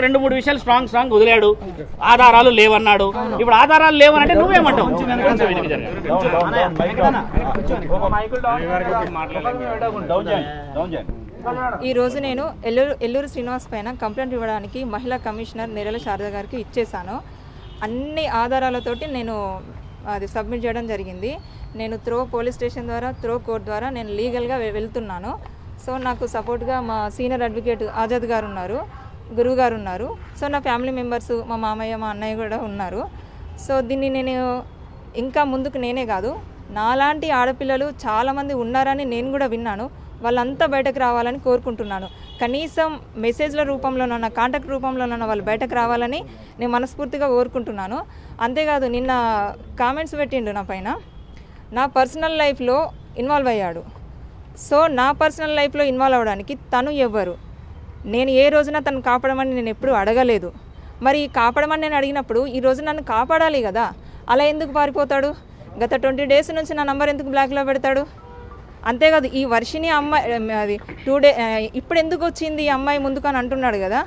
2-3 విషయాలు స్ట్రాంగ్ వదిలాడు, ఆధారాలు లేవన్నాడు. ఇప్పుడు ఆధారాలు లేవనంటే నువ్వేమంటావు? ఈ రోజు నేను ఎల్లూరు శ్రీనివాస్ పైన కంప్లైంట్ ఇవ్వడానికి మహిళా కమిషనర్ నేరెల శారద గారికి ఇచ్చేసాను. అన్ని ఆధారాలతోటి నేను అది సబ్మిట్ చేయడం జరిగింది. నేను త్రో పోలీస్ స్టేషన్ ద్వారా, త్రో కోర్ట్ ద్వారా నేను లీగల్గా వెళ్తున్నాను. సో నాకు సపోర్ట్గా మా సీనియర్ అడ్వకేట్ ఆజాద్ గారు ఉన్నారు, గురువు గారు ఉన్నారు. సో నా ఫ్యామిలీ మెంబర్స్, మా మామయ్య, మా అన్నయ్య కూడా ఉన్నారు. సో దీన్ని నేను ఇంకా ముందుకు నేనే కాదు, నాలాంటి ఆడపిల్లలు చాలామంది ఉన్నారని నేను కూడా విన్నాను. వాళ్ళంతా బయటకు రావాలని కోరుకుంటున్నాను. కనీసం మెసేజ్ల రూపంలోనన్నా, కాంటాక్ట్ రూపంలోనన్నా వాళ్ళు బయటకు రావాలని నేను మనస్ఫూర్తిగా కోరుకుంటున్నాను. అంతేకాదు నిన్న కామెంట్స్ పెట్టిండు నా పైన, నా పర్సనల్ లైఫ్లో ఇన్వాల్వ్ అయ్యాడు. సో నా పర్సనల్ లైఫ్లో ఇన్వాల్వ్ అవ్వడానికి తను ఎవ్వరు? నేను ఏ రోజున తను కాపాడమని నేను ఎప్పుడూ అడగలేదు. మరి కాపాడమని నేను అడిగినప్పుడు ఈ రోజు నన్ను కాపాడాలి కదా, అలా ఎందుకు పారిపోతాడు? గత 20 డేస్ నుంచి నా నంబర్ ఎందుకు బ్లాక్లో పెడతాడు? అంతేకాదు ఈ వర్షిని అమ్మాయి అది 2 డే ఇప్పుడు ఎందుకు వచ్చింది ఈ అమ్మాయి ముందుకు అని అంటున్నాడు కదా.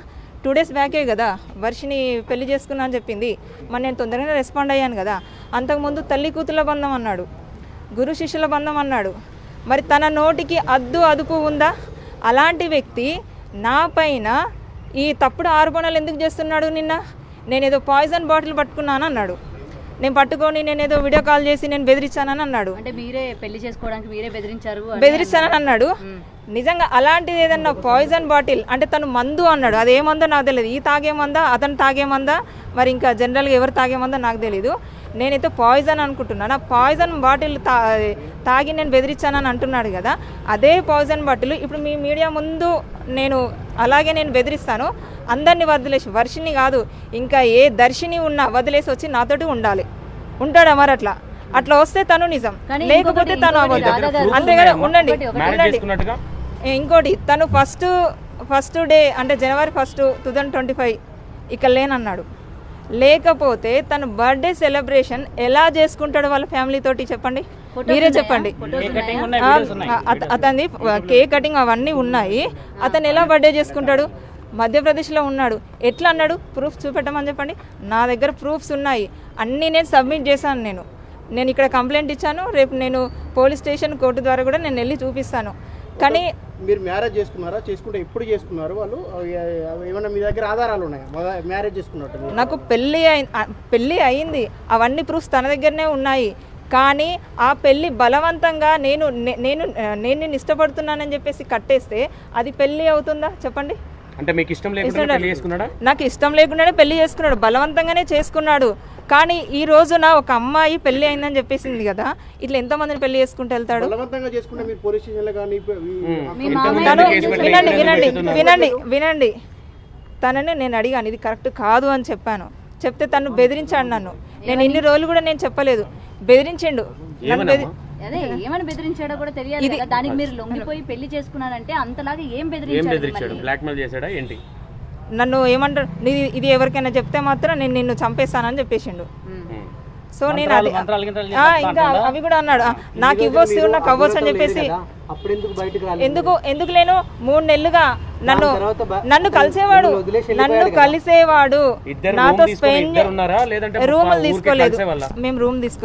2 డేస్ బ్యాకే కదా వర్షిని పెళ్లి చేసుకున్నా అని చెప్పింది. మరి నేను తొందరగానే రెస్పాండ్ అయ్యాను కదా. అంతకుముందు తల్లి కూతుల బంధం అన్నాడు, గురు శిష్యుల బంధం అన్నాడు. మరి తన నోటికి అదుపు ఉందా? అలాంటి వ్యక్తి నా పైన ఈ తప్పుడు ఆరోపణలు ఎందుకు చేస్తున్నాడు? నిన్న నేనేదో పాయిజన్ బాటిల్ పట్టుకున్నాను అన్నాడు. నేను పట్టుకొని నేనేదో వీడియో కాల్ చేసి నేను బెదిరించానని అన్నాడు. అంటే మీరే పెళ్లి చేసుకోవడానికి మీరే బెదిరించానని అన్నాడు. నిజంగా అలాంటిది ఏదన్నా పాయిజన్ బాటిల్ అంటే తను మందు అన్నాడు. అది ఏమందో నాకు తెలియదు. ఈ తాగేమందా, అతను తాగేమందా, మరి ఇంకా జనరల్గా ఎవరు తాగేమందా నాకు తెలీదు. నేనైతే పాయిజన్ అనుకుంటున్నాను. ఆ పాయిజన్ బాటిల్ తాగి నేను బెదిరించానని అంటున్నాడు కదా. అదే పాయిజన్ బాటిల్ ఇప్పుడు మీ మీడియా ముందు నేను అలాగే నేను బెదిరిస్తాను. అందరినీ వదిలేసి, వర్షిని కాదు ఇంకా ఏ దర్శిని ఉన్నా వదిలేసి వచ్చి నాతోటి ఉంటాడా? మరి అట్లా వస్తే తను నిజం, లేకపోతే తను అవ్వదు. అంతేగాని ఉండండి. ఇంకోటి తను ఫస్ట్ డే అంటే జనవరి 1, 2025 ఇక్కడ లేనన్నాడు. లేకపోతే తను బర్త్డే సెలబ్రేషన్ ఎలా చేసుకుంటాడు వాళ్ళ ఫ్యామిలీ తోటి చెప్పండి, మీరే చెప్పండి. అతని కేక్ కటింగ్ అవన్నీ ఉన్నాయి. అతను ఎలా బర్త్డే చేసుకుంటాడు? మధ్యప్రదేశ్లో ఉన్నాడు. ఎట్లా అన్నాడు? ప్రూఫ్ చూపెట్టమని చెప్పండి. నా దగ్గర ప్రూఫ్స్ ఉన్నాయి, అన్నీ నేను సబ్మిట్ చేశాను. నేను ఇక్కడ కంప్లైంట్ ఇచ్చాను. రేపు నేను పోలీస్ స్టేషన్, కోర్టు ద్వారా కూడా నేను వెళ్ళి చూపిస్తాను. కానీ మీరు మ్యారేజ్ చేసుకున్నారా? చేసుకుంటే ఎప్పుడు చేసుకున్నారు? వాళ్ళు ఏమన్నా మీ దగ్గర ఆధారాలు ఉన్నాయా మ్యారేజ్ చేసుకున్నట్టు? నాకు పెళ్ళి అయింది, అవన్నీ ప్రూఫ్స్ తన దగ్గరనే ఉన్నాయి. కానీ ఆ పెళ్ళి బలవంతంగా నేను నిన్ను ఇష్టపడుతున్నానని చెప్పేసి కట్టేస్తే అది పెళ్ళి అవుతుందా చెప్పండి? అంటే మీకు ఇష్టం లేకుండా పెళ్లి చేసుకున్నాడా? నాకు ఇష్టం లేకుండానే పెళ్లి చేసుకున్నాడు, బలవంతంగానే చేసుకున్నాడు. కానీ ఈ రోజున ఒక అమ్మాయి పెళ్లి అయిందని చెప్పేసింది కదా, ఇట్లా ఎంతమందిని పెళ్లి చేసుకుంటూ వెళ్తాడు? వినండి, తనని నేను అడిగాను, ఇది కరెక్ట్ కాదు అని చెప్పాను. చెప్తే తను బెదిరించాడు నన్ను. నేను ఇన్ని రోజులు కూడా నేను చెప్పలేదు, బెదిరించిండు. అదే ఏమని బెదిరించాడో కూడా తెలియాలి కదా. దానికి మీరు లొంగిపోయి పెళ్లి చేసుకున్నారంటే అంతలాగా ఏం బెదిరించాడు? బ్లాక్మెయిల్ చేశాడా ఏంటి? నన్ను ఏమంటారు, ఇది ఎవరికైనా చెప్తే మాత్రం నేను నిన్ను చంపేస్తానని చెప్పేసిండు. సో నేను ఇంకా అవి కూడా అన్నాడు, నాకు ఇవ్వచ్చు నాకు అవ్వచ్చు అని చెప్పేసి. ఎందుకు లేను 3 నెలలుగా నన్ను కలిసేవాడు, నాతో స్పెండ్ రూములు తీసుకోలేదు, మేము రూమ్ తీసుకోలేదు.